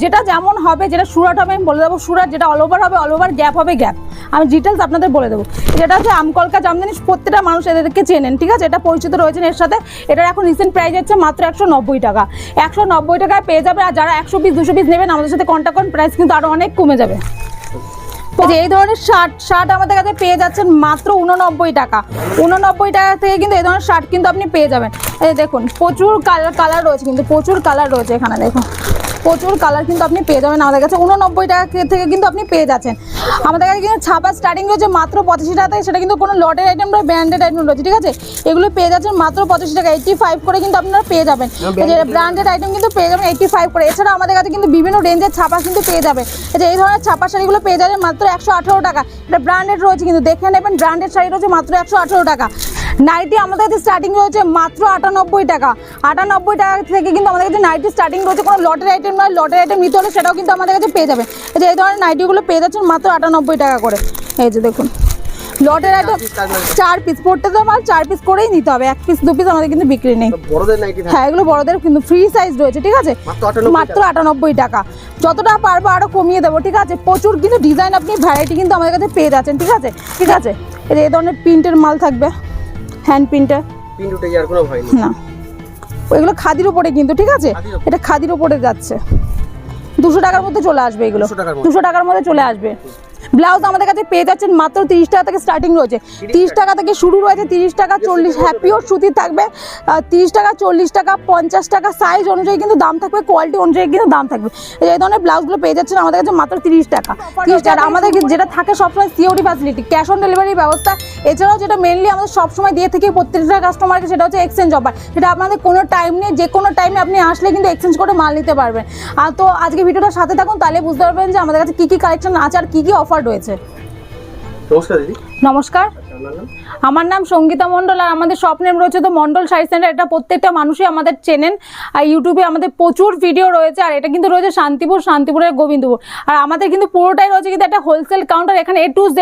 যেটা যেমন হবে, যেটা সুরাট হবে আমি বলে দেবো সুরাট, যেটা অল ওভার হবে অল ওভার, গ্যাপ হবে গ্যাপ, আমি ডিটেলস আপনাদের বলে দেবো। যেটা হচ্ছে আমকলকা জামদানি, প্রত্যেকটা মানুষ এদেরকে চেনেন, ঠিক আছে, এটা পরিচিত রয়েছেন এর সাথে। এটার এখন রিসেন্ট প্রাইস হচ্ছে মাত্র 190 টাকা। 190 টাকায় পেয়ে যাবে। আর যারা 100 পিস 200 পিস নেবেন আমাদের সাথে কন্ট্যাক্ট করুন, প্রাইস কিন্তু আরও অনেক কমে যাবে। এই ধরনের শার্ট আমাদের কাছে পেয়ে যাচ্ছেন মাত্র 89 টাকা। 89 টাকা থেকে কিন্তু এই ধরনের শার্ট কিন্তু আপনি পেয়ে যাবেন। এই দেখুন প্রচুর কালার রয়েছে, কিন্তু প্রচুর কালার রয়েছে এখানে, দেখুন প্রচুর কালার কিন্তু আপনি পেয়ে যাবেন আমাদের কাছে। 89 টাকা থেকে কিন্তু আপনি পেয়ে যাচ্ছেন। আমাদের কাছে কিন্তু ছাপা স্টার্টিং রয়েছে মাত্র 85 টাকা থেকে, সেটা কিন্তু কোনো লটের আইটেম বা ব্র্যান্ডেড আইটেম রয়েছে, ঠিক আছে। এগুলো পেয়ে যাচ্ছেন মাত্র 85 টাকা, 85 করে কিন্তু আপনারা পেয়ে যাবেন। যে ব্র্যান্ডেড আইটেম কিন্তু পেয়ে যাবেন 85 করে। এছাড়া আমাদের কাছে কিন্তু বিভিন্ন রেঞ্জের ছাপা কিন্তু পেয়ে যাবে। এই ধরনের ছাপা শাড়িগুলো পেয়ে যাবেন মাত্র 118 টাকা। এটা ব্র্যান্ডেড রয়েছে, কিন্তু দেখে নেবেন, ব্র্যান্ডেড শাড়ি রয়েছে মাত্র 118 টাকা। নাইটি আমাদের কাছে স্টার্টিং রয়েছে মাত্র 98 টাকা। 98 টাকা থেকে কিন্তু আমাদের কাছে নাইটি স্টার্টিং রয়েছে, কোনো লটের আইটেম নয়। লটের আইটেম নিতে হলে সেটাও কিন্তু আমাদের কাছে পেয়ে যাবেন। এই ধরনের নাইটিগুলো পেয়ে যাচ্ছেন মাত্র 98 টাকা করে। এই যে দেখুন লটের আইটেম 4 পিস, পড়তে তো মাল 4 পিস করেই নিতে হবে, 1 পিস 2 পিস আমাদের কিন্তু বিক্রি নেই। হ্যাঁ, এগুলো বড়দের কিন্তু ফ্রি সাইজ রয়েছে, ঠিক আছে, মাত্র 98 টাকা। যতটা পারবো আরও কমিয়ে দেবো, ঠিক আছে। প্রচুর কিন্তু ডিজাইন আপনি ভ্যারাইটি কিন্তু আমাদের কাছে পেয়ে যাচ্ছেন, ঠিক আছে, ঠিক আছে। এই ধরনের প্রিন্টের মাল থাকবে, হ্যান্ড প্রিন্টার, প্রিন্ট উঠে যাওয়ার কোনো ভয় নেই না, এগুলো খাদির উপরে কিন্তু, ঠিক আছে, এটা খাদির উপরে যাচ্ছে। 200 টাকার মধ্যে চলে আসবে, এগুলো 200 টাকার মধ্যে চলে আসবে। ব্লাউজ আমাদের কাছে পেয়ে যাচ্ছেন মাত্র 30 টাকা থেকে স্টার্টিং রয়েছে, 30 টাকা থেকে শুরু রয়েছে, 30 টাকা 40, হ্যাঁ পিওর সুতির থাকবে, 30 টাকা 40 টাকা 50 টাকা, সাইজ অনুযায়ী কিন্তু দাম থাকবে, কোয়ালিটি অনুযায়ী কিন্তু দাম থাকবে। এই ধরনের ব্লাউজগুলো পেয়ে যাচ্ছেন আমাদের কাছে মাত্র 30 টাকা। 30 টাকা আমাদের যেটা থাকে সবসময় সিওডি ফ্যাসিলিটি, ক্যাশ অন ডেলিভারির ব্যবস্থা। এছাড়াও যেটা মেনলি আমাদের সবসময় দিয়ে থেকে প্রত্যেকটা কাস্টমারকে, সেটা হচ্ছে এক্সচেঞ্জ অফার। সেটা আপনাদের কোনো টাইম নেই, যে কোনো টাইমে আপনি আসলে কিন্তু এক্সচেঞ্জ করে মাল নিতে পারবেন। তো আজকে ভিডিওটার সাথে থাকুন, তাহলে বুঝতে পারবেন যে আমাদের কাছে কী কী কালেকশন আছে আর কী কী অফার রয়েছে। নমস্কার দিদি। নমস্কার, আমার নাম সঙ্গীতা মণ্ডল, আর আমাদের শপ নেম রয়েছে তো মণ্ডল শাড়ি সেন্টার। এটা প্রত্যেকটা মানুষই আমাদের চেনেন, আর ইউটিউবে আমাদের প্রচুর ভিডিও রয়েছে। আর এটা কিন্তু রয়েছে শান্তিপুরের গোবিন্দপুর। আর আমাদের কিন্তু পুরোটাই রয়েছে কিন্তু একটা হোলসেল কাউন্টার। এখানে A to Z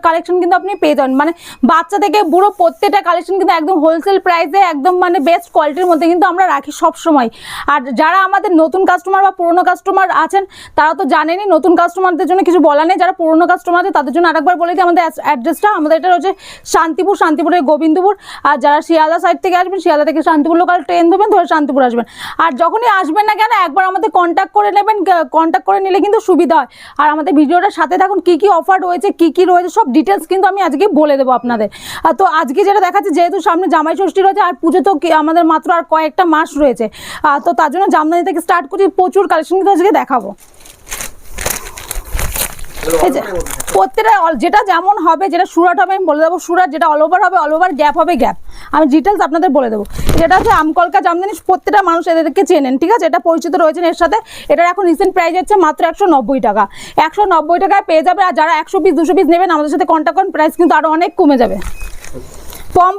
কালেকশন কিন্তু আপনি পেয়ে যাবেন, মানে বাচ্চা থেকে বুড়ো প্রত্যেকটা কালেকশন কিন্তু একদম হোলসেল প্রাইসে, একদম মানে বেস্ট কোয়ালিটির মধ্যে কিন্তু আমরা রাখি সব সময়। আর যারা আমাদের নতুন কাস্টমার বা পুরনো কাস্টমার আছেন তারা তো জানেনই, নতুন কাস্টমারদের জন্য কিছু বলা নেই। যারা পুরনো কাস্টমার আছে তাদের জন্য আরেকবার বলে দিই আমাদের অ্যাড্রেসটা। আমাদের এটা রয়েছে শান্তিপুরের গোবিন্দপুর। আর যারা শিয়ালদা সাইড থেকে আসবেন, শিয়ালদা থেকে শান্তিপুর লোকাল ট্রেন ধরবেন, ধরে শান্তিপুর আসবেন। আর যখনই আসবেন না কেন একবার আমাদের কন্ট্যাক্ট করে নেবেন, কন্ট্যাক্ট করে নিলে কিন্তু সুবিধা হয়। আর আমাদের ভিডিওটার সাথে থাকুন, কী কী অফার রয়েছে, কী কী রয়েছে সব ডিটেলস কিন্তু আমি আজকে বলে দেবো আপনাদের। তো আজকে যেটা দেখাচ্ছে, যেহেতু সামনে জামাই ষষ্ঠী রয়েছে আর পুজো তো আমাদের মাত্র আর কয়েকটা মাস রয়েছে, তো তার জন্য জামদানি থেকে স্টার্ট করছি, প্রচুর কালেকশন কিন্তু আজকে দেখাবো। প্রত্যেকটা যেটা যেমন হবে, যেটা সুরাট হবে আমি বলে দেবো সুরাট, যেটা অল ওভার হবে অল ওভার, গ্যাপ হবে গ্যাপ, আমি ডিটেলস আপনাদের বলে দেবো। যেটা হচ্ছে আমকলকা জামদানি, প্রত্যেকটা মানুষ এদেরকে চেনেন, ঠিক আছে, এটা পরিচিত রয়েছেন এর সাথে। এটার এখন রিসেন্ট প্রাইস হচ্ছে মাত্র 190 টাকা। 190 টাকায় পেয়ে যাবে। আর যারা 100 পিস 200 পিস নেবেন আমাদের সাথে কন্ট্যাক্ট করুন, প্রাইস কিন্তু আরও অনেক কমে যাবে। পম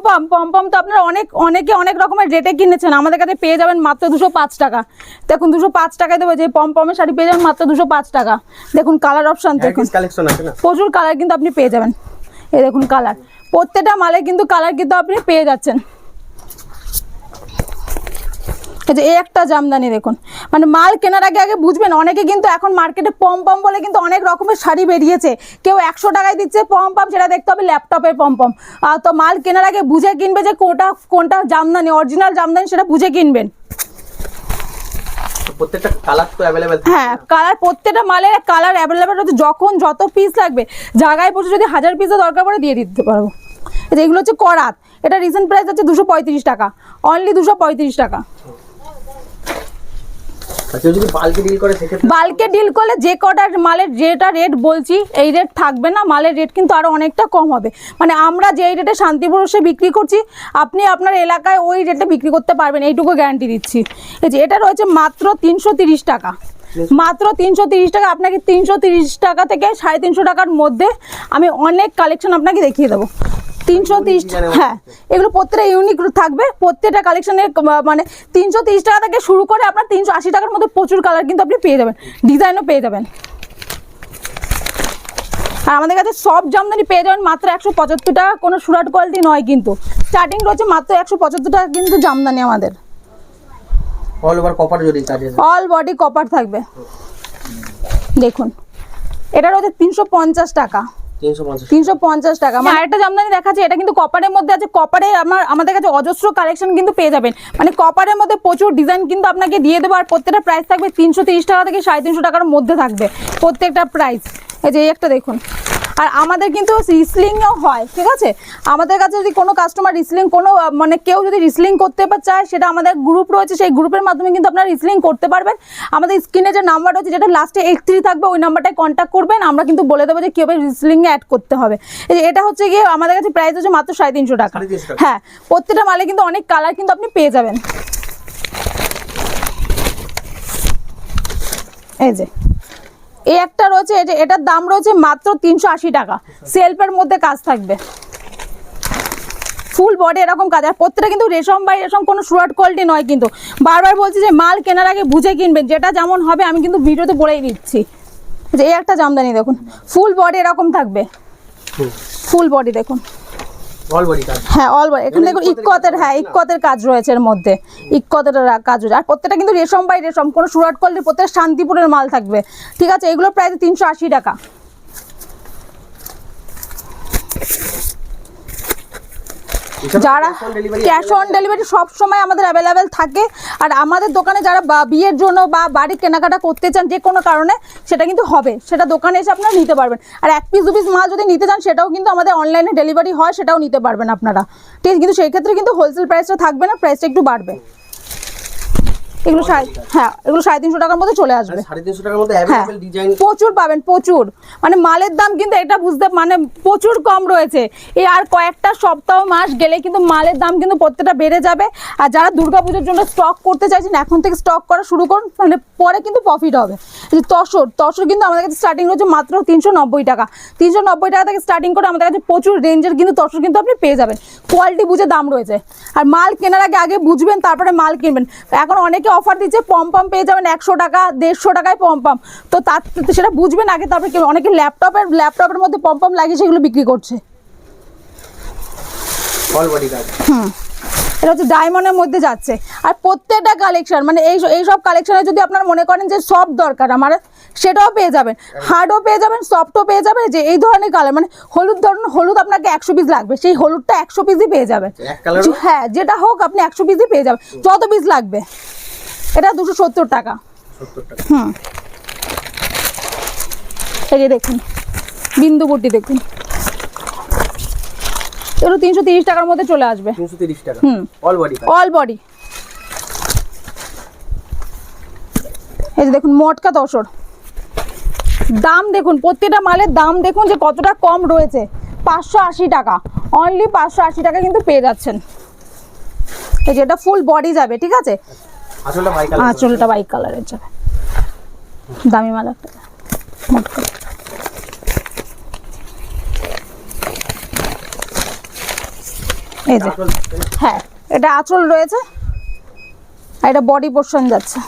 তো আপনারা অনেকে অনেক রকমের রেটে কিনেছেন, আমাদের কাছে পেয়ে যাবেন মাত্র 205 টাকা। দেখুন 205 টাকায় দেবো, যে পমের শাড়ি পেয়ে যাবেন মাত্র 205 টাকা। দেখুন কালার অপশন, দেখুন প্রচুর কালার কিন্তু আপনি পেয়ে যাবেন। এই দেখুন কালার, প্রত্যেকটা মালে কিন্তু কালার কিন্তু আপনি পেয়ে যাচ্ছেন। এই একটা জামদানি দেখুন, মানে মাল কেনার আগে বুঝবেন। অনেকে কিন্তু এখন মার্কেটে পম বলে কিন্তু অনেক রকমের শাড়ি বেরিয়েছে, কেউ 100 টাকায় দিচ্ছে পম, সেটা দেখতে হবে ল্যাপটপের পম। তো মাল কেনার আগে বুঝে কিনবে যে কোনটা জামদানি, অরিজিনাল জামদানি, সেটা বুঝে কিনবেন। প্রত্যেকটা কালার তো অ্যাভেলেবেল, হ্যাঁ কালার, প্রত্যেকটা মালের কালার অ্যাভেলেবেল রয়েছে। যখন যত পিস লাগবে, জায়গায় বসে যদি 1000 পিসও দরকার পড়ে দিয়ে দিতে পারবো। এগুলো হচ্ছে করাত, এটা রিসেন্ট প্রাইস হচ্ছে 235 টাকা, অনলি 235 টাকা। বাল্কে ডিল করলে যে কটা মালের যেটা রেট বলছি এই রেট থাকবে না, মালের রেট কিন্তু আরো অনেকটা কম হবে। মানে আমরা যে রেটে শান্তিপুর এসে বিক্রি করছি, আপনি আপনার এলাকায় ওই রেটে বিক্রি করতে পারবেন, এইটুকু গ্যারান্টি দিচ্ছি। এই যে এটা রয়েছে মাত্র 330 টাকা, মাত্র 330 টাকা। আপনাকে 330 টাকা থেকে 350 টাকার মধ্যে আমি অনেক কালেকশন আপনাকে দেখিয়ে দেবো। 330, হ্যাঁ এগুলো প্রত্যেকটা ইউনিক থাকবে, প্রত্যেকটা কালেকশনের মানে 330 টাকা থেকে শুরু করে আপনার 380 টাকার মধ্যে প্রচুর কালার কিন্তু আপনি পেয়ে যাবেন, ডিজাইনও পেয়ে যাবেন। আর আমাদের কাছে সব জামদানি পেয়ে যাবেন মাত্র 175 টাকা, কোনো সুরাট কোয়ালিটি নয় কিন্তু, স্টার্টিং রয়েছে মাত্র 175 টাকা কিন্তু জামদানি আমাদের। অল ওভার কপার জরি কাজ আছে, অল বডি কপার থাকবে। দেখুন এটা রয়েছে 350 টাকা, 350 টাকা। মানে আরেকটা জামদানি দেখাচ্ছি, এটা কিন্তু কপারের মধ্যে আছে। কপারে আমাদের কাছে অজস্র কালেকশন কিন্তু পেয়ে যাবেন, মানে কপারের মধ্যে প্রচুর ডিজাইন কিন্তু আপনাকে দিয়ে দেবো। আর প্রত্যেকটা প্রাইস থাকবে 330 টাকা থেকে 350 টাকার মধ্যে থাকবে প্রত্যেকটা প্রাইস। এই যে এই একটা দেখুন। আর আমাদের কিন্তু রিসলিংও হয়, ঠিক আছে। আমাদের কাছে যদি কোনো কাস্টমার রিসলিং কোনো মানে কেউ যদি রিসলিং করতে চায়, সেটা আমাদের গ্রুপ রয়েছে, সেই গ্রুপের মাধ্যমে কিন্তু আপনারা রিসলিং করতে পারবেন। আমাদের স্ক্রিনে যে নাম্বার রয়েছে, যেটা লাস্টে 83 থাকবে, ওই নাম্বারটায় কন্ট্যাক্ট করবেন, আমরা কিন্তু বলে দেবো যে কীভাবে রিসলিংয়ে অ্যাড করতে হবে। এই যে এটা হচ্ছে গিয়ে আমাদের কাছে প্রাইস হচ্ছে মাত্র 350 টাকা। হ্যাঁ, প্রত্যেকটা মালে কিন্তু অনেক কালার কিন্তু আপনি পেয়ে যাবেন। এই যে এই একটা রয়েছে, এটার দাম রয়েছে মাত্র 380 টাকা। সেলফের মধ্যে কাজ থাকবে, ফুল বডি এরকম কাজ। আর প্রত্যেকটা কিন্তু রেশম বাই রেশম, কোনো সুরাট কোয়ালিটি নয়। কিন্তু বারবার বলছি যে মাল কেনার আগে বুঝে কিনবেন, যেটা যেমন হবে আমি কিন্তু ভিডিওতে বলেই দিচ্ছি। যে এই একটা জামদানি দেখুন, ফুল বডি এরকম থাকবে, ফুল বডি দেখুন, অল বডি কাজ। হ্যাঁ অল বডি। এখানে দেখুন ইক্কতের, হ্যাঁ ইক্কতের কাজ রয়েছে এর মধ্যে, ইক্কতের কাজ রয়েছে। আর প্রত্যেকটা কিন্তু রেশম বাই রেশম, কোনো সুরাট কোয়ালিটি, প্রত্যেকটা শান্তিপুরের মাল থাকবে, ঠিক আছে। এগুলো প্রায় 380 টাকা। যারা ক্যাশ অন ডেলিভারি সব সময় আমাদের অ্যাভেলেবেল থাকে। আর আমাদের দোকানে যারা বিয়ের জন্য বা বাড়ির কেনাকাটা করতে চান যে কোনো কারণে, সেটা কিন্তু হবে, সেটা দোকানে এসে আপনারা নিতে পারবেন। আর 1 পিস 2 পিস মাল যদি নিতে চান, সেটাও কিন্তু আমাদের অনলাইনে ডেলিভারি হয়, সেটাও নিতে পারবেন আপনারা, ঠিক আছে। কিন্তু সেই ক্ষেত্রে কিন্তু হোলসেল প্রাইসটা থাকবে না, প্রাইসটা একটু বাড়বে। এগুলো হ্যাঁ, এগুলো 350 টাকার মধ্যে চলে আসবে। 350 টাকার মধ্যে अवेलेबल ডিজাইন প্রচুর পাবেন, প্রচুর। মানে মালের দাম কিন্তু এটা বুঝতে মানে প্রচুর কম রয়েছে। এই আর কয়েকটা সপ্তাহ মাস গেলে কিন্তু মালের দাম কিন্তু প্রত্যেকটা বেড়ে যাবে। আর যারা দুর্গাপুজোর জন্য স্টক করতে চাইছেন, এখন থেকে স্টক করা শুরু করুন, মানে পরে কিন্তু প্রফিট হবে। এই তসর কিন্তু আমাদের কাছে স্টার্টিং রয়েছে মাত্র 390 টাকা। 390 টাকা থেকে স্টার্টিং করে আমাদের কাছে প্রচুর রেঞ্জের কিন্তু তসর কিন্তু আপনি পেয়ে যাবেন। কোয়ালিটি বুঝে দাম রয়েছে। আর মাল কেনার আগে বুঝবেন, তারপরে মাল কিনবেন। এখন অনেকে অফার দিচ্ছে, পম পেয়ে যাবেন 100 টাকা 150 টাকায় পম। তো তার সেটা বুঝবেন আগে, তারপরে অনেকে ল্যাপটপের মধ্যে পম লাগিয়ে সেগুলো বিক্রি করছে। অল বডি কাজ। এটা হচ্ছে ডায়মন্ডের মধ্যে যাচ্ছে। আর প্রত্যেকটা কালেকশন মানে এই সব কালেকশনে যদি আপনারা মনে করেন যে সব দরকার আমার, সেটাও পেয়ে যাবেন, হার্ডও পেয়ে যাবেন, সফটও পেয়ে যাবেন। যে এই ধরনের কালার, মানে হলুদ, ধরুন হলুদ আপনাকে 100 পিস লাগবে, সেই হলুদটা 100 পিসই পেয়ে যাবেন। হ্যাঁ, যেটা হোক আপনি 100 পিসই পেয়ে যাবেন, যত পিস লাগবে। এটা 270 টাকা। 70 টাকা। এই যে দেখুন বিন্দু বুটি দেখুন, এগুলো 330 টাকার মধ্যে চলে আসবে। 330 টাকা। অল বডি কাজ। All body. এই যে দেখুন মটকা তসর, দাম দেখুন, প্রত্যেকটা মালের দাম দেখুন যে কতটা কম রয়েছে। 580 টাকা, অনলি 580 টাকা কিন্তু পেয়ে যাচ্ছেন। এই যে এটা ফুল বডি যাবে, ঠিক আছে। আঁচলটা বাই কালার। আঁচলটা বাই কালারের যাবে, দামি মাল একটা মটকা। এই যে হ্যাঁ, এটা আঁচল রয়েছে, আর এটা বডি পোরশন যাচ্ছে।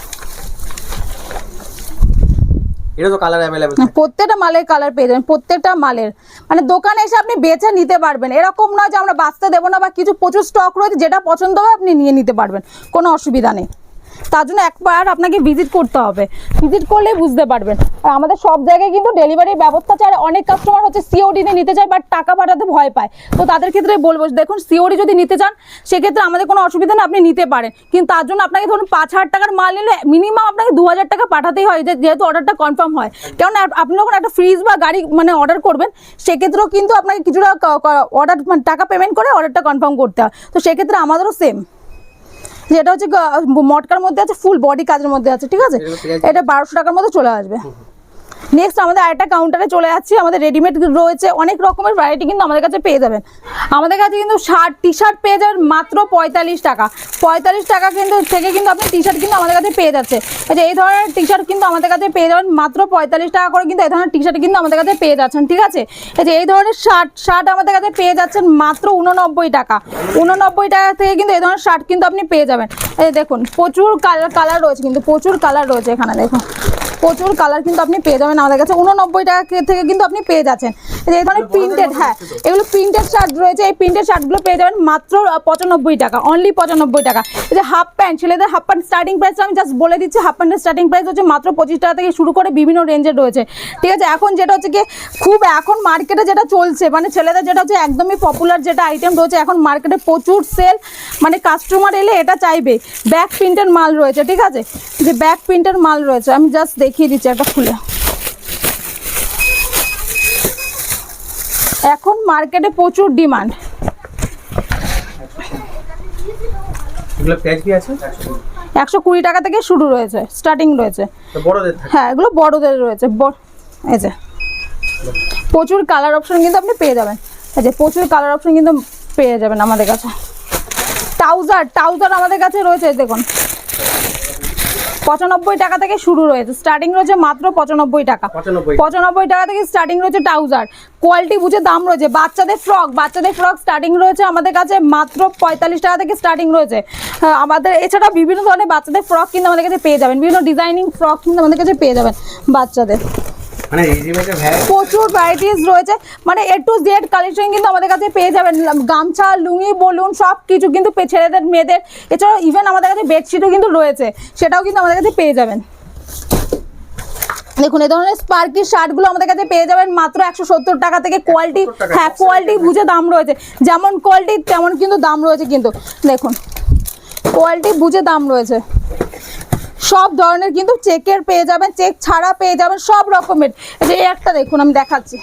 এটা তো কালার अवेलेबल। প্রত্যেকটা মালের কালার পেয়ে যাবেন, প্রত্যেকটা মালের। মানে দোকানে এসে আপনি বেছে নিতে পারবেন, এরকম নয় যে আমরা বাঁচতে দেবো না, বা কিছু প্রচুর স্টক রয়েছে, যেটা পছন্দ হয় আপনি নিয়ে নিতে পারবেন, কোনো অসুবিধা নেই। তার জন্য একবার আপনাকে ভিজিট করতে হবে, ভিজিট করলেই বুঝতে পারবেন। আর আমাদের সব জায়গায় কিন্তু ডেলিভারির ব্যবস্থা আছে। আর অনেক কাস্টমার হচ্ছে সিওডিতে নিতে চায়, বাট টাকা পাঠাতে ভয় পায়। তো তাদের ক্ষেত্রে বলবো, দেখুন সিওডি যদি নিতে চান, সেক্ষেত্রে আমাদের কোনো অসুবিধা নেই, আপনি নিতে পারেন। কিন্তু তার জন্য আপনাকে ধরুন 5000 টাকার মাল নিলে মিনিমাম আপনাকে 2000 টাকা পাঠাতেই হয়, যেহেতু অর্ডারটা কনফার্ম হয়। কারণ আপনি যখন একটা ফ্রিজ বা গাড়ি মানে অর্ডার করবেন, সেক্ষেত্রেও কিন্তু আপনাকে কিছুটা অর্ডার মানে টাকা পেমেন্ট করে অর্ডারটা কনফার্ম করতে হয়। তো সেক্ষেত্রে আমাদেরও সেম। যেটা হচ্ছে মটকার মধ্যে আছে, ফুল বডি কাজের মধ্যে আছে, ঠিক আছে। এটা 1200 টাকার মধ্যে চলে আসবে। নেক্সট আমাদের আরেকটা কাউন্টারে চলে যাচ্ছি। আমাদের রেডিমেড রয়েছে, অনেক রকমের ভ্যারাইটি কিন্তু আমাদের কাছে পেয়ে যাবেন। আমাদের কাছে কিন্তু শার্ট টি শার্ট পেয়ে যাবেন মাত্র 45 টাকা। 45 টাকা কিন্তু থেকে কিন্তু আপনি টি শার্ট কিন্তু আমাদের কাছে পেয়ে যাচ্ছে। এই ধরনের টি শার্ট কিন্তু আমাদের কাছে পেয়ে যাবেন মাত্র 45 টাকা করে, কিন্তু এই ধরনের টি শার্ট কিন্তু আমাদের কাছে পেয়ে যাচ্ছেন, ঠিক আছে। এই ধরনের শার্ট আমাদের কাছে পেয়ে যাচ্ছেন মাত্র 89 টাকা। 89 টাকা থেকে কিন্তু এই ধরনের শার্ট কিন্তু আপনি পেয়ে যাবেন। এই দেখুন প্রচুর কালার রয়েছে, কিন্তু প্রচুর কালার রয়েছে এখানে দেখুন। প্রচুর কালার কিন্তু আপনি পেয়ে যাবেন আমাদের কাছে 89 টাকা থেকে কিন্তু আপনি পেয়ে যাচ্ছেন। এই ধরনের প্রিন্টেড, হ্যাঁ এগুলো প্রিন্টেড শার্ট রয়েছে, এই প্রিন্টেড শার্টগুলো পেয়ে যাবেন মাত্র 95 টাকা, অনলি 95 টাকা। এই যে হাফ প্যান্ট, ছেলেদের হাফ প্যান্ট স্টার্টিং প্রাইস আমি জাস্ট বলে দিচ্ছি, হাফ প্যান্টের স্টার্টিং প্রাইস হচ্ছে মাত্র 25 টাকা থেকে শুরু করে বিভিন্ন রেঞ্জের রয়েছে, ঠিক আছে। এখন যেটা হচ্ছে কি খুব এখন মার্কেটে যেটা চলছে, মানে ছেলেদের যেটা হচ্ছে একদমই পপুলার যেটা আইটেম রয়েছে এখন মার্কেটে প্রচুর সেল, মানে কাস্টমার এলে এটা চাইবে। ব্যাক প্রিন্টের মাল রয়েছে, ঠিক আছে, যে ব্যাক প্রিন্টের মাল রয়েছে আমি জাস্ট দেখিয়ে দিচ্ছি একটা খুলে। এখন মার্কেটে প্রচুর ডিমান্ড। এগুলো প্রাইস কি আছে? 120 টাকা থেকে শুরু রয়েছে, স্টার্টিং রয়েছে। তো বড়দের থাকে? হ্যাঁ এগুলো বড়দের রয়েছে। এই যে প্রচুর কালার অপশন কিন্তু আপনি পেয়ে যাবেন, এই যে প্রচুর কালার অপশন কিন্তু পেয়ে যাবেন আমাদের কাছে। ট্রাউজার আমাদের কাছে রয়েছে দেখুন 95 টাকা থেকে শুরু রয়েছে, স্টার্টিং রয়েছে মাত্র 95 টাকা। 95 টাকা থেকে স্টার্টিং রয়েছে ট্রাউজার, কোয়ালিটি বুঝে দাম রয়েছে। বাচ্চাদের ফ্রক স্টার্টিং রয়েছে আমাদের কাছে মাত্র 45 টাকা থেকে স্টার্টিং রয়েছে আমাদের। এছাড়া বিভিন্ন ধরনের বাচ্চাদের ফ্রক কিন্তু আমাদের কাছে পেয়ে যাবেন, বিভিন্ন ডিজাইনিং ফ্রক কিন্তু আমাদের কাছে পেয়ে যাবেন বাচ্চাদের। মানে রেডিমেডের প্রচুর ভ্যারাইটিস রয়েছে, মানে A to Z কালেকশন কিন্তু আমাদের কাছে পেয়ে যাবেন। গামছা, লুঙ্গি বলুন সব কিছু কিন্তু ছেলেদের মেয়েদের, এছাড়াও ইভেন আমাদের কাছে বেডশিটও কিন্তু রয়েছে, সেটাও কিন্তু আমাদের কাছে পেয়ে যাবেন। দেখুন এই ধরনের স্পার্কি শার্টগুলো আমাদের কাছে পেয়ে যাবেন মাত্র 170 টাকা থেকে। কোয়ালিটি, হ্যাঁ কোয়ালিটি বুঝে দাম রয়েছে, যেমন কোয়ালিটি তেমন কিন্তু দাম রয়েছে। কিন্তু দেখুন কোয়ালিটি বুঝে দাম রয়েছে, সব ধরনের কিন্তু চেকের পেয়ে যাবেন, চেক ছাড়া পেয়ে যাবেন সব রকমের। যে একটা দেখুন আমি দেখাচ্ছি,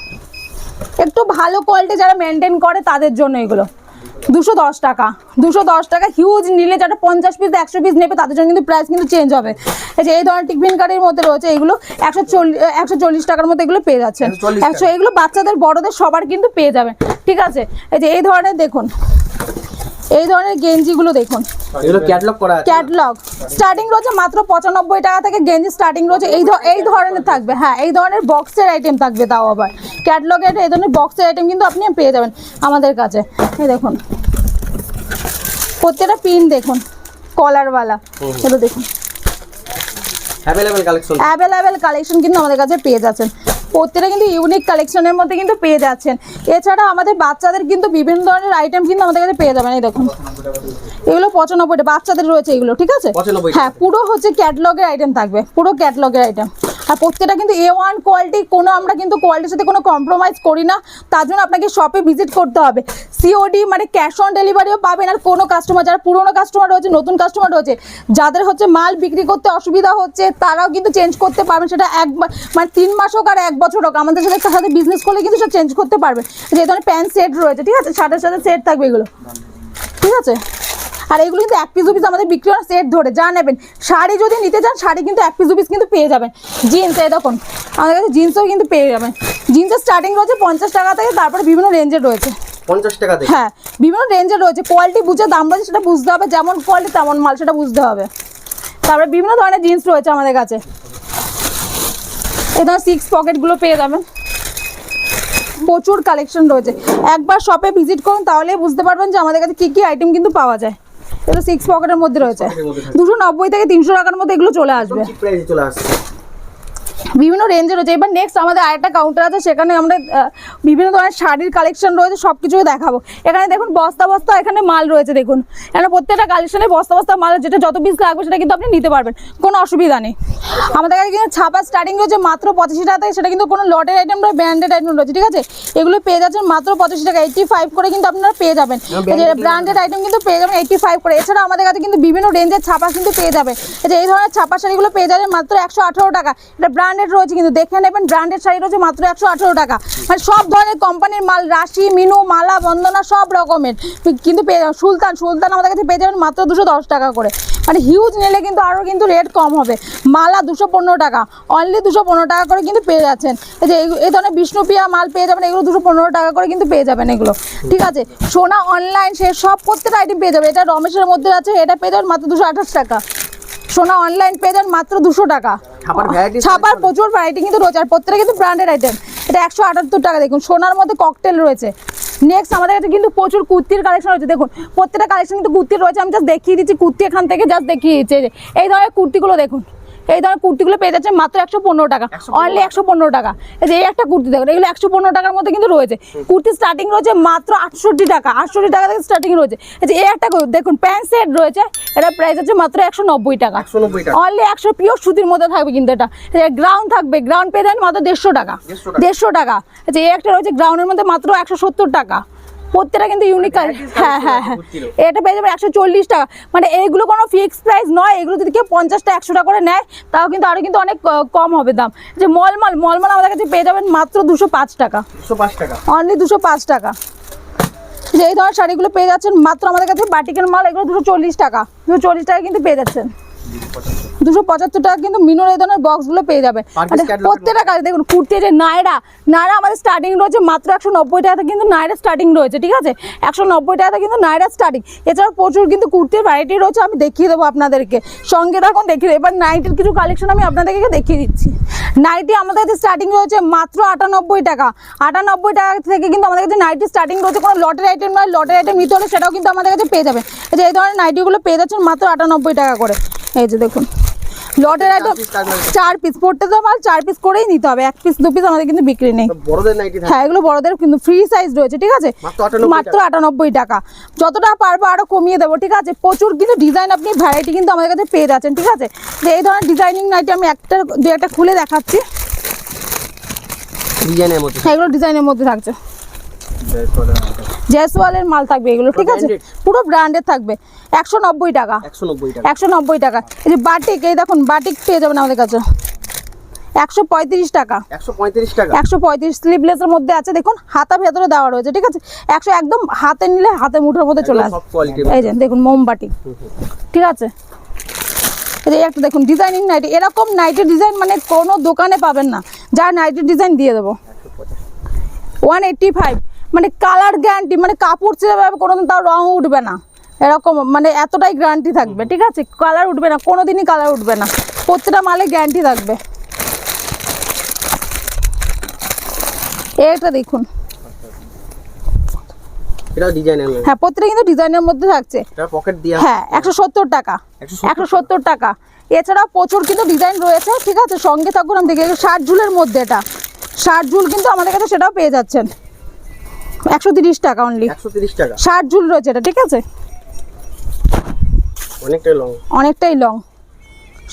একটু ভালো কোয়ালিটি যারা মেনটেন করে তাদের জন্য এগুলো 210 টাকা। 210 টাকা হিউজ নিলে যারা 50 পিস 100 পিস নেবে তাদের জন্য কিন্তু প্রাইস কিন্তু চেঞ্জ হবে। এই যে এই ধরনের টিফিন কার্ডের মধ্যে রয়েছে এগুলো 140 টাকার মধ্যে এগুলো পেয়ে যাচ্ছেন। 100 এগুলো বাচ্চাদের বড়দের সবার কিন্তু পেয়ে যাবেন, ঠিক আছে। এই যে এই ধরনের দেখুন, এই ধরনের গেঞ্জিগুলো দেখুন, এগুলো ক্যাটালগ করা আছে, ক্যাটালগ স্টার্টিং রয়েছে মাত্র 95 টাকা থেকে গেঞ্জি স্টার্টিং রয়েছে। এই ধরনের থাকবে, হ্যাঁ এই ধরনের বক্সের আইটেম থাকবে, তাও আবার ক্যাটালগের এই ধরনের বক্সের আইটেম কিন্তু আপনি পেয়ে যাবেন আমাদের কাছে। এই দেখুন প্রত্যেকটা পিন দেখুন কলারওয়ালা, এটা দেখুন অ্যাভেলেবেল কালেকশন কিন্তু আমাদের কাছে পেয়ে যাচ্ছেন। প্রত্যেকটা কিন্তু ইউনিক কালেকশনের মধ্যে কিন্তু পেয়ে যাচ্ছেন। এছাড়া আমাদের বাচ্চাদের কিন্তু বিভিন্ন ধরনের আইটেম কিন্তু আমাদের কাছে পেয়ে যাবেন। এই দেখুন এগুলো 95 বাচ্চাদের রয়েছে এগুলো, ঠিক আছে, হ্যাঁ পুরো হচ্ছে ক্যাটালগের আইটেম থাকবে, পুরো ক্যাটালগের আইটেম। আর প্রত্যেকটা কিন্তু A1 কোয়ালিটি, কোনো আমরা কিন্তু কোয়ালিটির সাথে কোনো কম্প্রোমাইজ করি না, তার জন্য আপনাকে শপে ভিজিট করতে হবে। COD মানে ক্যাশ অন ডেলিভারিও পাবেন। আর কোনো কাস্টমার যারা পুরোনো কাস্টমার রয়েছে, নতুন কাস্টমার রয়েছে, যাদের হচ্ছে মাল বিক্রি করতে অসুবিধা হচ্ছে তারাও কিন্তু চেঞ্জ করতে পারবেন, সেটা মানে 3 মাস হোক আর 1 বছর হোক, আমাদের সাথে বিজনেস করলে কিন্তু সেটা চেঞ্জ করতে পারবেন। যে ধরনের প্যান্ট সেট রয়েছে, ঠিক আছে, শার্টের সাথে সেট থাকবে এগুলো, ঠিক আছে। আর এগুলো কিন্তু 1 পিস 2 পিস আমাদের বিক্রি হয় সেট ধরে, যা নেবেন। শাড়ি যদি নিতে চান শাড়ি কিন্তু 1 পিস 2 পিস কিন্তু পেয়ে যাবেন। জিন্স এই দেখুন আমাদের কাছে জিন্সও কিন্তু পেয়ে যাবেন। জিন্সের স্টার্টিং রয়েছে 50 টাকা থেকে, তারপরে বিভিন্ন রেঞ্জের রয়েছে 50 টাকা থেকে, হ্যাঁ বিভিন্ন রেঞ্জের রয়েছে। কোয়ালিটি বুঝে দাম রয়েছে, সেটা বুঝতে হবে, যেমন কোয়ালিটি তেমন মাল সেটা বুঝতে হবে। তারপরে বিভিন্ন ধরনের জিন্স রয়েছে আমাদের কাছে, এই ধরনের 6 পকেটগুলো পেয়ে যাবেন। প্রচুর কালেকশন রয়েছে, একবার শপে ভিজিট করুন তাহলে বুঝতে পারবেন যে আমাদের কাছে কী কী আইটেম কিন্তু পাওয়া যায়। এগুলো 6 পকেটের মধ্যে রয়েছে, 290 থেকে 300 টাকার মধ্যে এগুলো চলে আসবে, বিভিন্ন রেঞ্জে রয়েছে। এবার নেক্সট আমাদের আরেকটা কাউন্টার আছে, সেখানে আমরা বিভিন্ন ধরনের শাড়ির কালেকশন রয়েছে, সব কিছু দেখাবো। এখানে দেখুন বস্তা বস্তা এখানে মাল রয়েছে, দেখুন এখানে প্রত্যেকটা কালেকশনে বস্তা বস্তা মাল, যেটা যত পিস লাগবে সেটা কিন্তু আপনি নিতে পারবেন, কোনো অসুবিধা নেই। আমাদের কাছে কিন্তু ছাপা স্টার্টিং রয়েছে মাত্র 85 টাকা থেকে, সেটা কিন্তু কোনো লটের আইটেম নয়, ব্র্যান্ডেড আইটেম রয়েছে, ঠিক আছে। এগুলো পেয়ে যাচ্ছেন মাত্র 85 টাকা, 85 করে কিন্তু আপনারা পেয়ে যাবেন। ব্র্যান্ডেড আইটেম কিন্তু পেয়ে যাবেন 85 করে। এছাড়া আমাদের কাছে কিন্তু বিভিন্ন রেঞ্জের ছাপা কিন্তু পেয়ে যাবেন। এই ধরনের ছাপা শাড়িগুলো পেয়ে যাবেন মাত্র 118 টাকা। এটা ব্র্যান্ডেড রয়েছে, কিন্তু দেখে নেবেন, ব্র্যান্ডেড শাড়ি রয়েছে মাত্র 118 টাকা। মানে সব ধরনের কোম্পানির মাল, রাশি, মিনু, মালা, বন্দনা সব রকমের কিন্তু পেয়ে যাবেন। সুলতান আমাদের কাছে পেয়ে যাবেন মাত্র 210 টাকা করে। মানে হিউজ নিলে কিন্তু আরও কিন্তু রেট কম হবে। মালা 215 টাকা, অনলি 215 টাকা করে কিন্তু পেয়ে যাচ্ছেন। এই ধরনের বিষ্ণুপ্রিয়া মাল পেয়ে যাবেন, এগুলো 215 টাকা করে কিন্তু পেয়ে যাবেন এগুলো, ঠিক আছে। সোনা অনলাইন সে সব প্রত্যেকটা আইটেম পেয়ে যাবে। এটা রমেশের মধ্যে আছে, এটা পেয়ে যাবেন মাত্র 228 টাকা। সোনা অনলাইন পেয়ে যাবেন মাত্র 200 টাকা। ছাপার প্রচুর ভ্যারাইটি কিন্তু রয়েছে, আর প্রত্যেকটা কিন্তু ব্র্যান্ডেড আইটেম। এটা 178 টাকা। দেখুন সোনার মধ্যে ককটেল রয়েছে। নেক্সট আমাদের কাছে কিন্তু প্রচুর কুর্তির কালেকশন রয়েছে, দেখুন প্রত্যেকটা কালেকশন কিন্তু কুর্তির রয়েছে। আমি জাস্ট দেখিয়ে দিচ্ছি কুর্তি, এখান থেকে জাস্ট দেখিয়ে দিচ্ছি। এই ধরনের কুর্তিগুলো দেখুন, এই ধরনের কুর্তিগুলো পেয়ে যাচ্ছে মাত্র 115 টাকা, অনলি 115 টাকা। এই যে এই একটা কুর্তি দেখুন, এগুলো 115 টাকার মধ্যে কিন্তু রয়েছে। কুর্তি স্টার্টিং রয়েছে মাত্র 68 টাকা, 68 টাকা থেকে স্টার্টিং রয়েছে। এই যে এই একটা দেখুন প্যান্ট সেট রয়েছে, এটা প্রাইস আছে মাত্র 190 টাকা, 190 টাকা, অনলি 100 পিওর সুতির মধ্যে থাকবে কিন্তু এটা। গ্রাউন্ড থাকবে, গ্রাউন্ড পেয়ে যাবেন মাত্র 150 টাকা, 150 টাকা। যে এই একটা রয়েছে গ্রাউন্ডের মধ্যে মাত্র 170 টাকা, প্রত্যেকটা কিন্তু ইউনিক। হ্যাঁ হ্যাঁ হ্যাঁ, এটা পেয়ে যাবেন 140 টাকা। মানে এইগুলো কোনো ফিক্সড প্রাইস নয়, এগুলো যদি কেউ 50টা 100 টাকা করে নেয় তাও কিন্তু আরও কিন্তু অনেক কম হবে দাম। যে মলমল আমাদের কাছে পেয়ে যাবেন মাত্র 205 টাকা, 205 টাকা, অনলি 205 টাকা। যে এই ধরনের শাড়িগুলো পেয়ে যাচ্ছেন মাত্র আমাদের কাছে বাটিকের মাল, এগুলো 240 টাকা, 240 টাকা কিন্তু পেয়ে যাচ্ছেন। 275 টাকা কিন্তু মিনোর এই ধরনের বক্সগুলো পেয়ে যাবেন। প্রত্যেকটা কাজ দেখুন, কুর্তি যে নায়রা আমাদের স্টার্টিং রয়েছে মাত্র 190 টাকা কিন্তু নায়রা স্টার্টিং রয়েছে, ঠিক আছে, 190 টাকা কিন্তু নায়রা স্টার্টিং। এছাড়াও প্রচুর কিন্তু কুর্তির ভ্যারাইটি রয়েছে, আমি দেখিয়ে দেবো আপনাদেরকে, সঙ্গে রাখুন দেখিয়ে দেবো। এবার নাইটির কিছু কালেকশন আমি আপনাদেরকে দেখিয়ে দিচ্ছি। নাইটি আমাদের কাছে স্টার্টিং রয়েছে মাত্র 98 টাকা, 98 টাকা থেকে কিন্তু আমাদের কাছে নাইটি স্টার্টিং রয়েছে। কোনো লটের আইটেম নয়, লটের আইটেম নিতে হলে সেটাও কিন্তু আমাদের কাছে পেয়ে যাবেন। যে এই ধরনের নাইটিগুলো পেয়ে যাচ্ছেন মাত্র 98 টাকা করে। এই যে দেখুন লটের আইটেম 4 পিস, পড়তে তো মাল 4 পিস করেই নিতে হবে, 1 পিস 2 পিস আমাদের কিন্তু বিক্রি নেই। বড়দের নাইটি থাকে, হ্যাঁ এগুলো বড়দের কিন্তু ফ্রি সাইজ রয়েছে, ঠিক আছে, মাত্র 98 টাকা। যতটা পারবো আরো কমিয়ে দেবো, ঠিক আছে। প্রচুর কিন্তু ডিজাইন আপনি ভ্যারাইটি কিন্তু আমাদের কাছে পেয়ে যাচ্ছেন, ঠিক আছে। যে এই ধরনের ডিজাইনিং নাইটি আমি একটা খুলে দেখাচ্ছি, ডিজাইনের মধ্যে, হ্যাঁ এগুলো ডিজাইনের মধ্যে থাকছে, জেসওয়ালের মাল থাকবে এগুলো, ঠিক আছে, পুরো ব্র্যান্ডের থাকবে। 190 টাকা, 190 টাকা। এই যে বাটিক, এই দেখুন বাটিক পেয়ে যাবেন আমাদের কাছে 135 টাকা, 135 টাকা, 135 স্লিভলেসের মধ্যে আছে, দেখুন হাতা ভেতরে দেওয়া রয়েছে, ঠিক আছে। 100 একদম হাতে নিলে হাতে মুঠোর মধ্যে চলে আসে। এই যে দেখুন মোমবাটি, ঠিক আছে। এই যে একটা দেখুন ডিজাইনিং নাইটি, এরকম নাইটির ডিজাইন মানে কোনো দোকানে পাবেন না, যা নাইটির ডিজাইন দিয়ে দেবো। 185, মানে কালার গ্যারান্টি, মানে কাপড় ছেড়ে যাবে কোনোদিন তাও রং উঠবে না, এরকম মানে এতটাই গ্যারান্টি থাকবে, ঠিক আছে। কালার উঠবে না, কোনোদিনই কালার উঠবে না, প্রত্যেকটা মালে গ্যারান্টি থাকবে। এটা দেখুন, এটা ডিজাইনের, হ্যাঁ প্রত্যেকটা কিন্তু ডিজাইনের মধ্যে থাকছে। এটা পকেট দিয়া, হ্যাঁ 170 টাকা, 170 টাকা। এছাড়াও প্রচুর কিন্তু ডিজাইন রয়েছে, ঠিক আছে। সঙ্গে থাকুন, আমি দেখি 60 ঝুলের মধ্যে, এটা 60 ঝুল কিন্তু আমাদের কাছে সেটাও পেয়ে যাচ্ছেন 130 টাকা অনলি, 130 টাকা, 60 ঝুল রয়েছে এটা, ঠিক আছে, অনেকটাই লং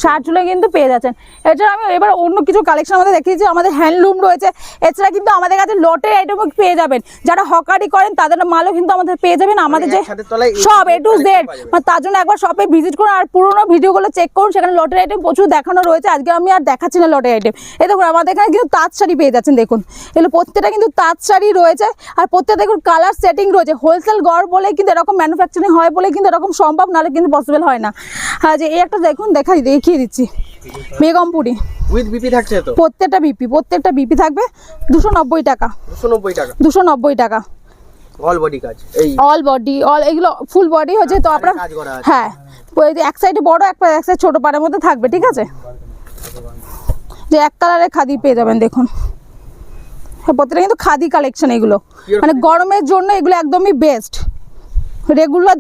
60 ঝুলে কিন্তু পেয়ে যাচ্ছেন। এছাড়া আমি এবার অন্য কিছু কালেকশন আমাদের দেখিয়েছি, আমাদের হ্যান্ডলুম রয়েছে। এছাড়া কিন্তু আমাদের কাছে লটের আইটেমও পেয়ে যাবেন, যারা হকারি করেন তাদের মালও কিন্তু আমাদের পেয়ে যাবেন। আমাদের যে সব A to Z, তার জন্য একবার শপে ভিজিট করুন আর পুরোনো ভিডিওগুলো চেক করুন, সেখানে লটের আইটেম প্রচুর দেখানো রয়েছে। আজকে আমি আর দেখাচ্ছি না লটের আইটেম। এই দেখুন আমাদের এখানে কিন্তু তাঁত শাড়ি পেয়ে যাচ্ছেন, দেখুন এগুলো প্রত্যেকটা কিন্তু তাঁত শাড়ি রয়েছে, আর প্রত্যেকটা দেখুন কালার সেটিং রয়েছে। হোলসেল গড় বলেই কিন্তু এরকম ম্যানুফ্যাকচারিং হয় বলেই কিন্তু এরকম সম্ভব, নাহলে কিন্তু পসিবল হয় না। হ্যাঁ যে এই একটা দেখুন দেখিয়ে দিচ্ছি, বেগমপুরি উইথ বিপি থাকছে তো, প্রত্যেকটা বিপি থাকবে 290 টাকা, 290 টাকা। অল বডি কাজ, এই অল বডি, এগুলো ফুল বডি হচ্ছে তো আপনার, হ্যাঁ এক সাইডে বড় এক সাইড ছোট পাড়ের মধ্যে থাকবে, ঠিক আছে। যে এক কালারের খাদি পেয়ে যাবেন, দেখুন প্রত্যেকটা কিন্তু খাদি কালেকশন, এগুলো মানে গরমের জন্য এগুলো একদমই বেস্ট। রেগুলার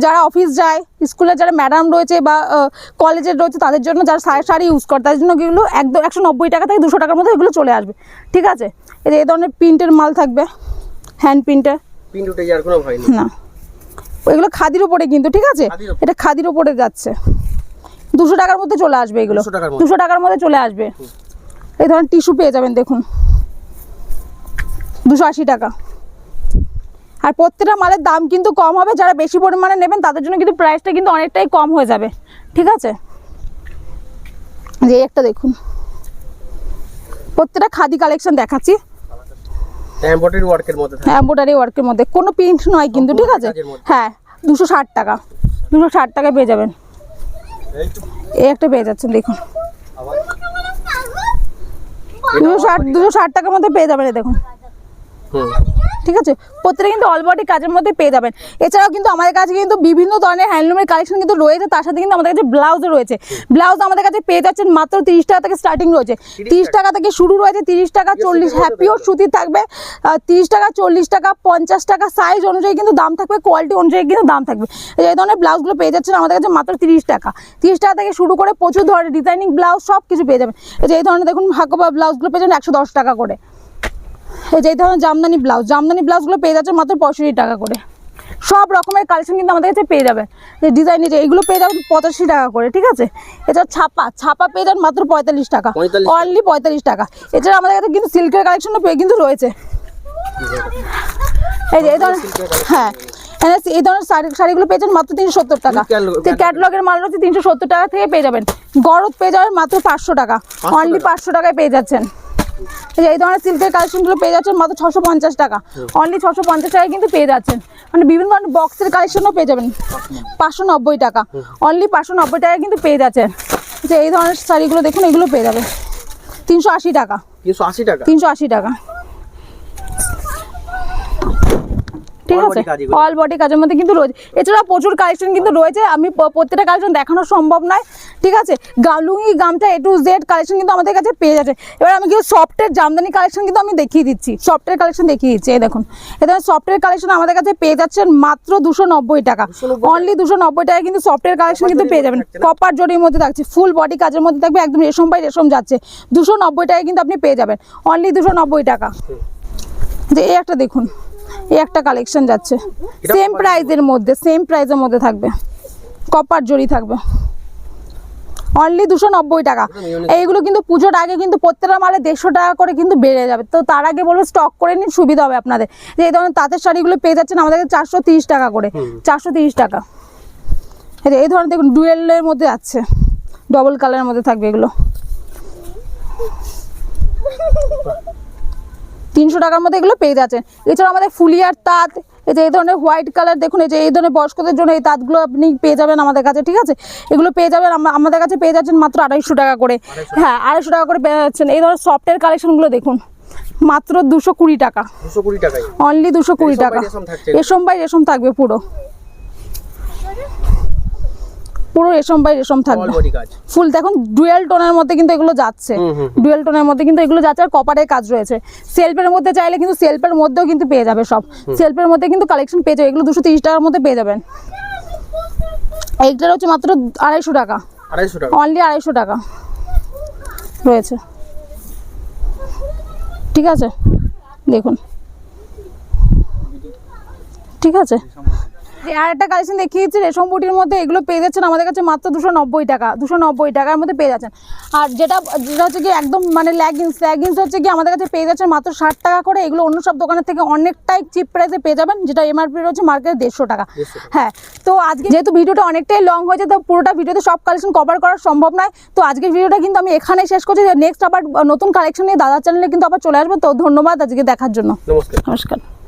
যারা অফিস যায়, স্কুলে যারা ম্যাডাম রয়েছে বা কলেজের রয়েছে, তাদের জন্য যারা শাড়ি ইউজ করে তাদের জন্য এগুলো একদম 190 টাকা থেকে 200 টাকার মধ্যে এগুলো চলে আসবে, ঠিক আছে। এই ধরনের প্রিন্টের মাল থাকবে, হ্যান্ড প্রিন্টের, প্রিন্ট উঠে যাওয়ার কোনো ভয় নেই না, এগুলো খাদির উপরে কিন্তু, ঠিক আছে, এটা খাদির উপরে যাচ্ছে, 200 টাকার মধ্যে চলে আসবে, এগুলো 200 টাকার মধ্যে চলে আসবে। এই ধরনের টিস্যু পেয়ে যাবেন, দেখুন 280 টাকা। আর প্রত্যেকটা মালের দাম কিন্তু কম হবে, যারা বেশি পরিমাণে নেবেন তাদের জন্য কিন্তু প্রাইসটা কিন্তু অনেকটাই কম হয়ে যাবে, ঠিক আছে। যে একটা দেখুন প্রত্যেকটা খাদি কালেকশন দেখাচ্ছি, এমব্রয়ডারি ওয়ার্কের মধ্যে, এমব্রয়ডারি ওয়ার্কের মধ্যে, কোনো প্রিন্ট নয় কিন্তু, ঠিক আছে। হ্যাঁ 260 টাকা, 260 টাকায় পেয়ে যাবেন। এই একটা পেয়ে যাচ্ছেন, দেখুন 260 টাকার মধ্যে পেয়ে যাবেন, দেখুন হুম ঠিক আছে, প্রত্যেকটা কিন্তু অল বডি কাজের মধ্যে পেয়ে যাবেন। এছাড়াও কিন্তু আমাদের কাছে কিন্তু বিভিন্ন ধরনের হ্যান্ডলুমের কালেকশন কিন্তু রয়েছে, তার সাথে কিন্তু আমাদের কাছে ব্লাউজও রয়েছে। ব্লাউজ আমাদের কাছে পেয়ে যাচ্ছেন মাত্র 30 টাকা থেকে স্টার্টিং রয়েছে, 30 টাকা থেকে শুরু রয়েছে, 30 টাকা 40, হ্যাঁ পিওর সুতির থাকবে 30 টাকা, 40 টাকা, 50 টাকা, সাইজ অনুযায়ী কিন্তু দাম থাকবে, কোয়ালিটি অনুযায়ী কিন্তু দাম থাকবে। এই ধরনের ব্লাউজগুলো পেয়ে যাচ্ছেন আমাদের কাছে মাত্র 30 টাকা। 30 টাকা থেকে শুরু করে প্রচুর ধরনের ডিজাইনিং ব্লাউজ সব কিছু পেয়ে যাবেন। এই ধরনের দেখুন হাকোবা ব্লাউজগুলো পেয়ে যাবেন 110 টাকা করে। এই ধরনের জামদানি ব্লাউজগুলো পেয়ে যাচ্ছে মাত্র 65 টাকা করে। সব রকমের কালেকশন কিন্তু আমাদের কাছে পেয়ে যাবেন। যে ডিজাইনের এইগুলো পেয়ে যাবেন 85 টাকা করে, ঠিক আছে। এছাড়া ছাপা পেয়ে যাবেন মাত্র 45 টাকা, অনলি 45 টাকা। এছাড়া আমাদের কাছে কিন্তু সিল্কের কালেকশনও কিন্তু রয়েছে। এই ধরনের, হ্যাঁ এই ধরনের শাড়িগুলো পেয়ে যাবেন মাত্র 370 টাকা। ক্যাটালগের মাল রয়েছে 370 টাকা থেকে পেয়ে যাবেন। গরদ পেয়ে যাবেন মাত্র 500 টাকা, অনলি 500 টাকায় পেয়ে যাচ্ছেন। এই ধরনের সিল্কের কালেকশনগুলো পেয়ে যাচ্ছেন মাত্র 650 টাকা, অনলি 650 টাকায় কিন্তু পেয়ে যাচ্ছেন। মানে বিভিন্ন ধরনের বক্সের কালেকশনও পেয়ে যাবেন 590 টাকা, অনলি 590 টাকায় কিন্তু পেয়ে যাচ্ছেন। যে এই ধরনের শাড়িগুলো দেখুন, এগুলো পেয়ে যাবে 380 টাকা, 380 টাকা, ঠিক আছে। অল বডি কাজের মধ্যে কিন্তু রয়েছে। এছাড়া প্রচুর কালেকশন কিন্তু রয়েছে, আমি প্রত্যেকটা কালেকশন দেখানো সম্ভব নয়, ঠিক আছে। লুঙ্গি গামছা A to Z কালেকশন কিন্তু আমাদের কাছে পেয়ে যাচ্ছে। এবার আমি কিন্তু সফটের জামদানি কালেকশন কিন্তু আমি দেখিয়ে দিচ্ছি, সফটের কালেকশন দেখিয়ে দিচ্ছি। এই দেখুন, এখানে সফটের কালেকশন আমাদের কাছে পেয়ে যাচ্ছেন মাত্র 290 টাকা, অনলি 290 টাকায় কিন্তু সফটের কালেকশন কিন্তু পেয়ে যাবেন। কপার জরির মধ্যে থাকছে, ফুল বডি কাজের মধ্যে থাকবে, একদম রেশম বাই রেশম যাচ্ছে। 290 টাকায় কিন্তু আপনি পেয়ে যাবেন, অনলি 290 টাকা। যে এই একটা দেখুন, এই একটা কালেকশন যাচ্ছে সেম প্রাইজের মধ্যে থাকবে, কপার জরি থাকবে, অনলি 290 টাকা। এইগুলো কিন্তু পুজোর আগে কিন্তু প্রত্যেকটা মালে 150 টাকা করে কিন্তু বেড়ে যাবে, তো তার আগে বলবো স্টক করে নিন, সুবিধা হবে আপনাদের। যে এই ধরনের তাঁতের শাড়িগুলো পেয়ে যাচ্ছেন আমাদের কাছে 430 টাকা করে, 430 টাকা। এই ধরনের দেখুন ডুয়েলের মধ্যে আছে, ডবল কালারের মধ্যে থাকবে, এগুলো 300 টাকার মধ্যে এগুলো পেয়ে যাচ্ছেন। এছাড়া আমাদের ফুলিয়ার তাঁত, এই ধরনের হোয়াইট কালার দেখুন, এই ধরনের বয়স্কদের জন্য এই তাঁতগুলো আপনি পেয়ে যাবেন আমাদের কাছে, ঠিক আছে। এগুলো পেয়ে যাবেন আমাদের কাছে পেয়ে যাচ্ছেন মাত্র 250 টাকা করে, হ্যাঁ 250 টাকা করে পেয়ে যাচ্ছেন। এই ধরনের সফটের কালেকশনগুলো দেখুন মাত্র 220 টাকা, অনলি 220 টাকা। রেশম বাই রেশম থাকবে, পুরো রেশম বাই রেশম থাকবে, ফুল দেখুন ডুয়েল টোনের মধ্যে কিন্তু এগুলো যাচ্ছে, ডুয়েল টোনের মধ্যে কিন্তু এগুলো যাচ্ছে। আর কপারের কাজ রয়েছে। সেলফের মধ্যে চাইলে কিন্তু সেলফের মধ্যেও কিন্তু পেয়ে যাবে, সব সেলফের মধ্যে কিন্তু কালেকশন পেয়ে যাবে। এগুলো 230 টাকার মধ্যে পেয়ে যাবেন। এইটার হচ্ছে মাত্র 250 টাকা, অনলি 250 টাকা রয়েছে, ঠিক আছে। দেখুন, ঠিক আছে। আর একটা কালেকশন দেখিয়েছি রেশম বুটির মধ্যে, এগুলো পেয়ে যাচ্ছেন আমাদের কাছে মাত্র 290 টাকা, 290 টাকার মধ্যে পেয়ে যাচ্ছেন। আর যেটা হচ্ছে কি একদম মানে লেগিংস হচ্ছে কি আমাদের কাছে পেয়ে যাচ্ছেন মাত্র 60 টাকা করে। এগুলো অন্য সব দোকানের থেকে অনেকটাই চিপ প্রাইসে পেয়ে যাবেন, যেটা এমআরপি রয়েছে মার্কেটে 150 টাকা। হ্যাঁ, তো আজকে যেহেতু ভিডিওটা অনেকটাই লং হয়েছে, তো পুরোটা ভিডিওতে সব কালেকশন কভার করা সম্ভব নয়, তো আজকের ভিডিওটা কিন্তু আমি এখানেই শেষ করছি। নেক্সট আবার নতুন কালেকশন নিয়ে দাদার চ্যানেলে কিন্তু আবার চলে আসবো। তো ধন্যবাদ আজকে দেখার জন্য, নমস্কার।